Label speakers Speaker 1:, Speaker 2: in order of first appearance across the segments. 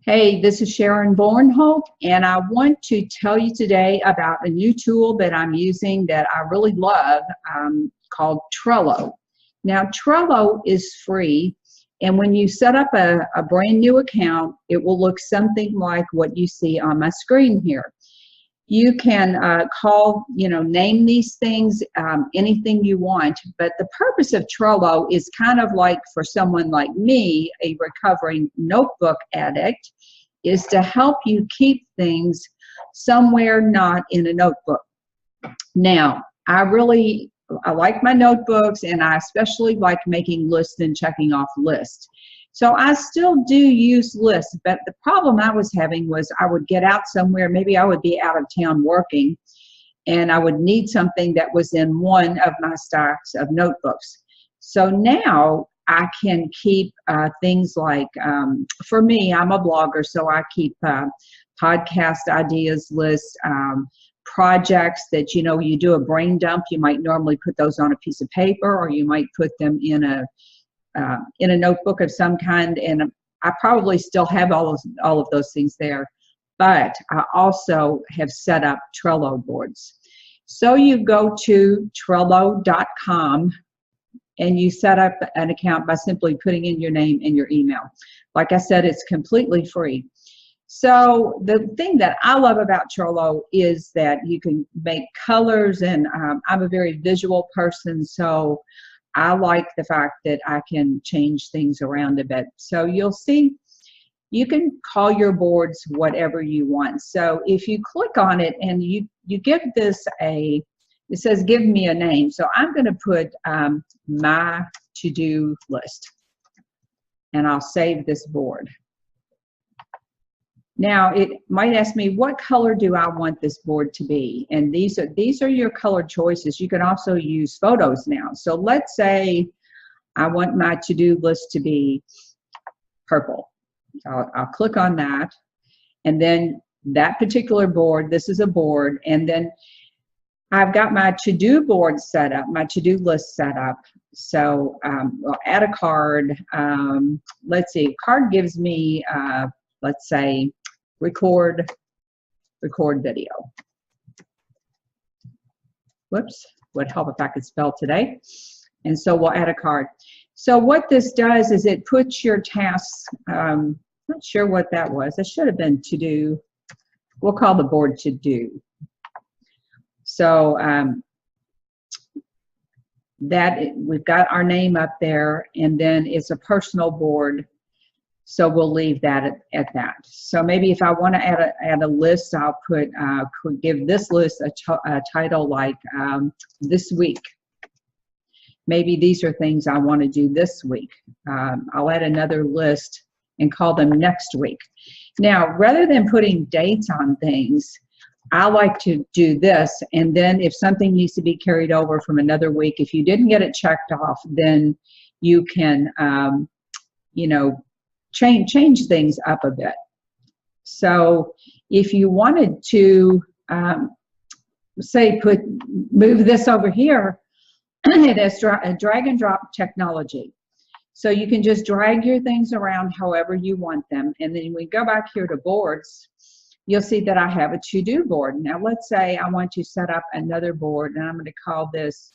Speaker 1: Hey, this is Sharon Bornholt, and I want to tell you today about a new tool that I'm using that I really love called Trello. Now, Trello is free, and when you set up a brand new account, it will look something like what you see on my screen here. You can name these things anything you want, but the purpose of Trello is kind of like for someone like me, a recovering notebook addict, is to help you keep things somewhere not in a notebook. Now, I like my notebooks, and I especially like making lists and checking off lists. So I still do use lists, but the problem I was having was I would get out somewhere, maybe I would be out of town working, and I would need something that was in one of my stacks of notebooks. So now I can keep things like, for me, I'm a blogger, so I keep podcast ideas lists, projects that, you do a brain dump. You might normally put those on a piece of paper, or you might put them in a notebook of some kind, and I probably still have all of those things there, but I also have set up Trello boards. So you go to Trello.com and you set up an account by simply putting in your name and your email. Like I said, it's completely free. So the thing that I love about Trello is that you can make colors, and I'm a very visual person, so I like the fact that I can change things around a bit. So you'll see, you can call your boards whatever you want. So if you click on it and you give this it says give me a name. So I'm going to put my to-do list, and I'll save this board. Now it might ask me, what color do I want this board to be? And these are your color choices. You can also use photos now. So let's say I want my to-do list to be purple. I'll click on that, and then that particular board, this is a board, and then I've got my to-do board set up, my to-do list set up. So I'll add a card. Let's see, card gives me, let's say, record video. Whoops, would help if I could spell today. And so we'll add a card. So what this does is it puts your tasks, not sure what that was. It should have been to do. We'll call the board to do. So we've got our name up there, and then it's a personal board. So we'll leave that at that. So maybe if I want to add a list, I'll could give this list a title like this week. Maybe these are things I want to do this week. I'll add another list and call them next week. Now, rather than putting dates on things, I like to do this, and then if something needs to be carried over from another week, if you didn't get it checked off, then you can, change things up a bit. So if you wanted to, say, move this over here, it has a drag and drop technology. So you can just drag your things around however you want them. And then when we go back here to boards, you'll see that I have a to-do board. Now let's say I want to set up another board, and I'm going to call this,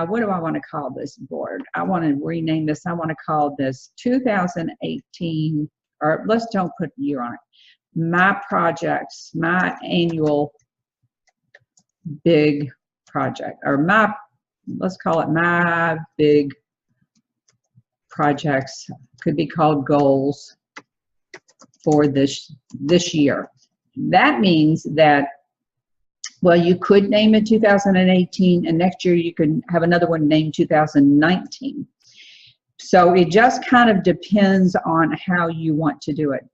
Speaker 1: what do I want to call this board? I want to rename this. I want to call this 2018, or let's don't put a year on it. My projects, my annual big project, or let's call it my big projects. Could be called goals for this year. That means that, well, you could name it 2018, and next year you could have another one named 2019. So it just kind of depends on how you want to do it.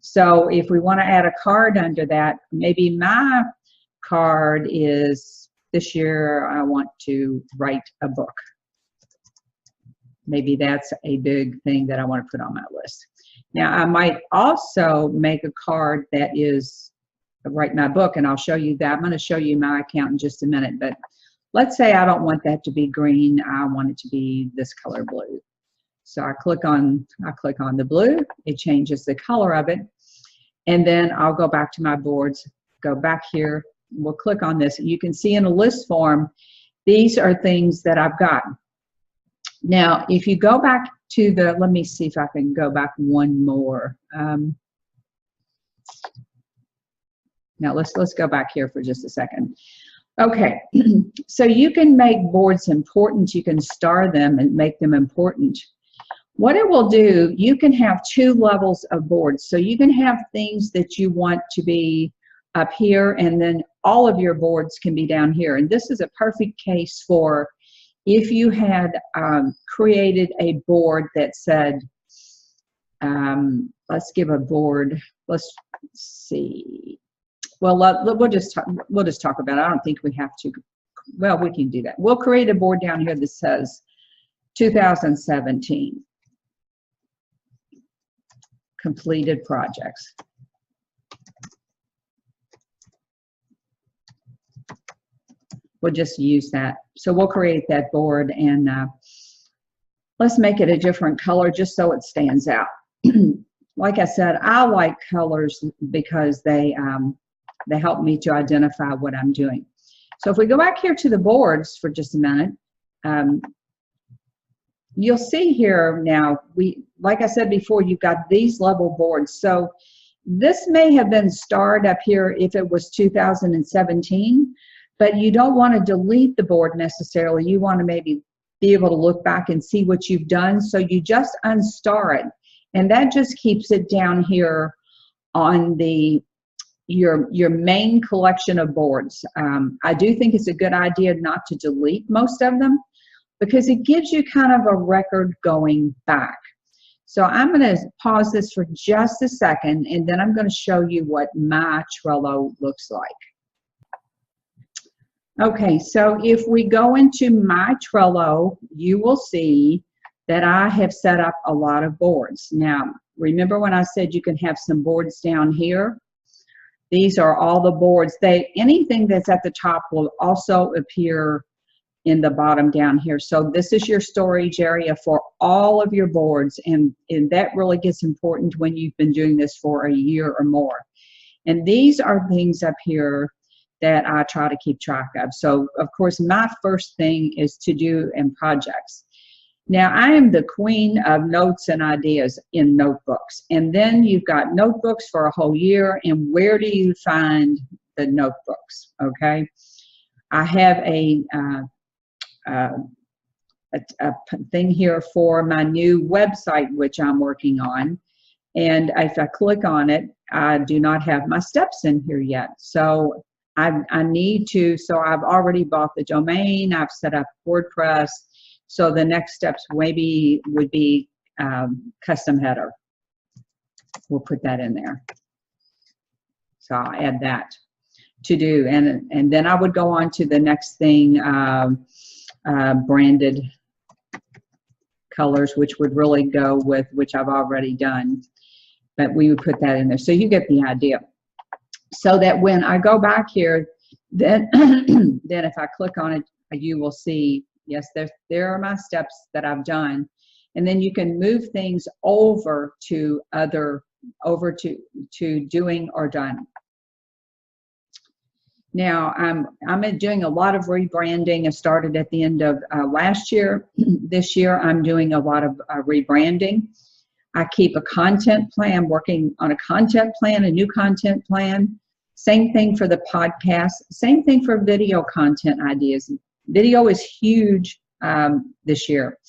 Speaker 1: So if we want to add a card under that, maybe my card is, this year I want to write a book. Maybe that's a big thing that I want to put on my list. Now, I might also make a card that is write my book, and I'll show you that. I'm going to show you my account in just a minute, but let's say I don't want that to be green. I want it to be this color blue. So I click on the blue, it changes the color of it, and then I'll go back to my boards, go back here, we'll click on this. You can see in a list form, these are things that I've got. Now, if you go back to the, let me see if I can go back one more. Now let's go back here for just a second. Okay, so you can make boards important. You can star them and make them important. What it will do, you can have two levels of boards. So you can have things that you want to be up here, and then all of your boards can be down here. And this is a perfect case for if you had created a board that said, let's give a board, let's see. Well, we'll just talk about it. I don't think we have to. Well, we can do that. We'll create a board down here that says 2017 completed projects. We'll just use that. So we'll create that board, and let's make it a different color just so it stands out. Like I said, I like colors because they help me to identify what I'm doing. So if we go back here to the boards for just a minute, you'll see here now, like I said before, you've got these level boards. So this may have been starred up here if it was 2017, but you don't want to delete the board necessarily. You want to maybe be able to look back and see what you've done. So you just unstar it, and that just keeps it down here on your main collection of boards. I do think it's a good idea not to delete most of them because it gives you kind of a record going back. So I'm going to pause this for just a second, and then I'm going to show you what my Trello looks like. Okay, so if we go into my Trello, you will see that I have set up a lot of boards. Now, remember when I said you can have some boards down here? These are all the boards. Anything that's at the top will also appear in the bottom down here. So this is your storage area for all of your boards, and that really gets important when you've been doing this for a year or more. And these are things up here that I try to keep track of. So of course, my first thing is to do and projects. Now, I am the queen of notes and ideas in notebooks. And then you've got notebooks for a whole year. And where do you find the notebooks? Okay. I have a thing here for my new website, which I'm working on. And if I click on it, I do not have my steps in here yet. So I need to, so I've already bought the domain. I've set up WordPress. So the next steps maybe would be custom header. We'll put that in there. So I'll add that to do. And then I would go on to the next thing, branded colors, which would really go with, which I've already done. But we would put that in there. So you get the idea. So that when I go back here, then, then if I click on it, you will see, yes, there are my steps that I've done. And then you can move things over to doing or done. Now, I'm doing a lot of rebranding. I started at the end of last year. This year, I'm doing a lot of rebranding. I keep a content plan, working on a content plan, a new content plan. Same thing for the podcast. Same thing for video content ideas. Video is huge this year.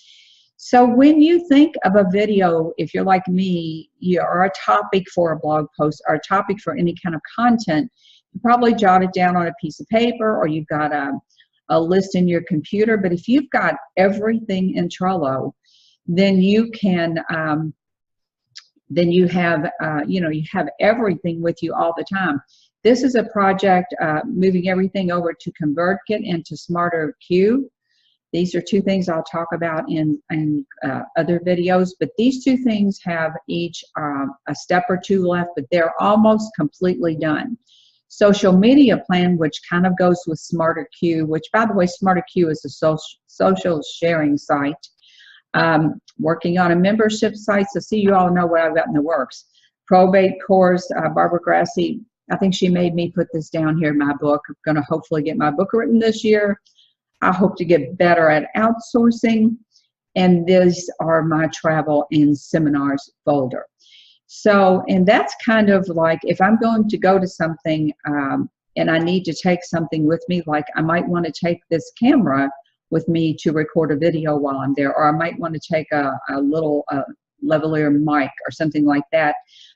Speaker 1: So when you think of a video, if you're like me, or a topic for a blog post or a topic for any kind of content, you probably jot it down on a piece of paper, or you've got a list in your computer. But if you've got everything in Trello, then you can, then you have, you have everything with you all the time. This is a project moving everything over to ConvertKit and to Smarter Q. These are two things I'll talk about in other videos, but these two things have each a step or two left, but they're almost completely done. Social media plan, which kind of goes with Smarter Q, which, by the way, Smarter Q is a social sharing site. Working on a membership site, so see, you all know what I've got in the works. Probate course, Barbara Grassi, I think she made me put this down here in my book. I'm going to hopefully get my book written this year. I hope to get better at outsourcing. And these are my travel and seminars folder. So, and that's kind of like if I'm going to go to something and I need to take something with me, like I might want to take this camera with me to record a video while I'm there, or I might want to take a little lavalier mic or something like that.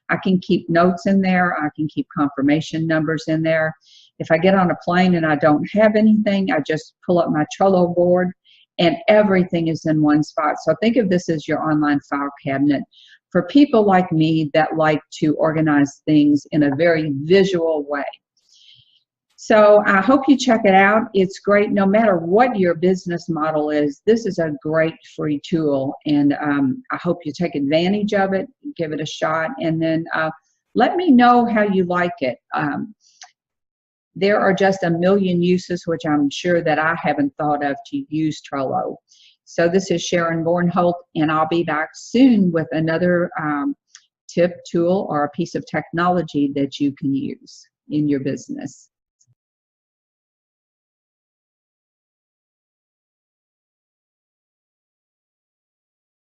Speaker 1: I can keep notes in there. I can keep confirmation numbers in there. If I get on a plane and I don't have anything, I just pull up my Trello board and everything is in one spot. So think of this as your online file cabinet for people like me that like to organize things in a very visual way. So I hope you check it out. It's great. No matter what your business model is, this is a great free tool. And I hope you take advantage of it, give it a shot, and then let me know how you like it. There are just a million uses, which I'm sure that I haven't thought of, to use Trello. So this is Sharon Bornholt, and I'll be back soon with another tip, tool, or a piece of technology that you can use in your business.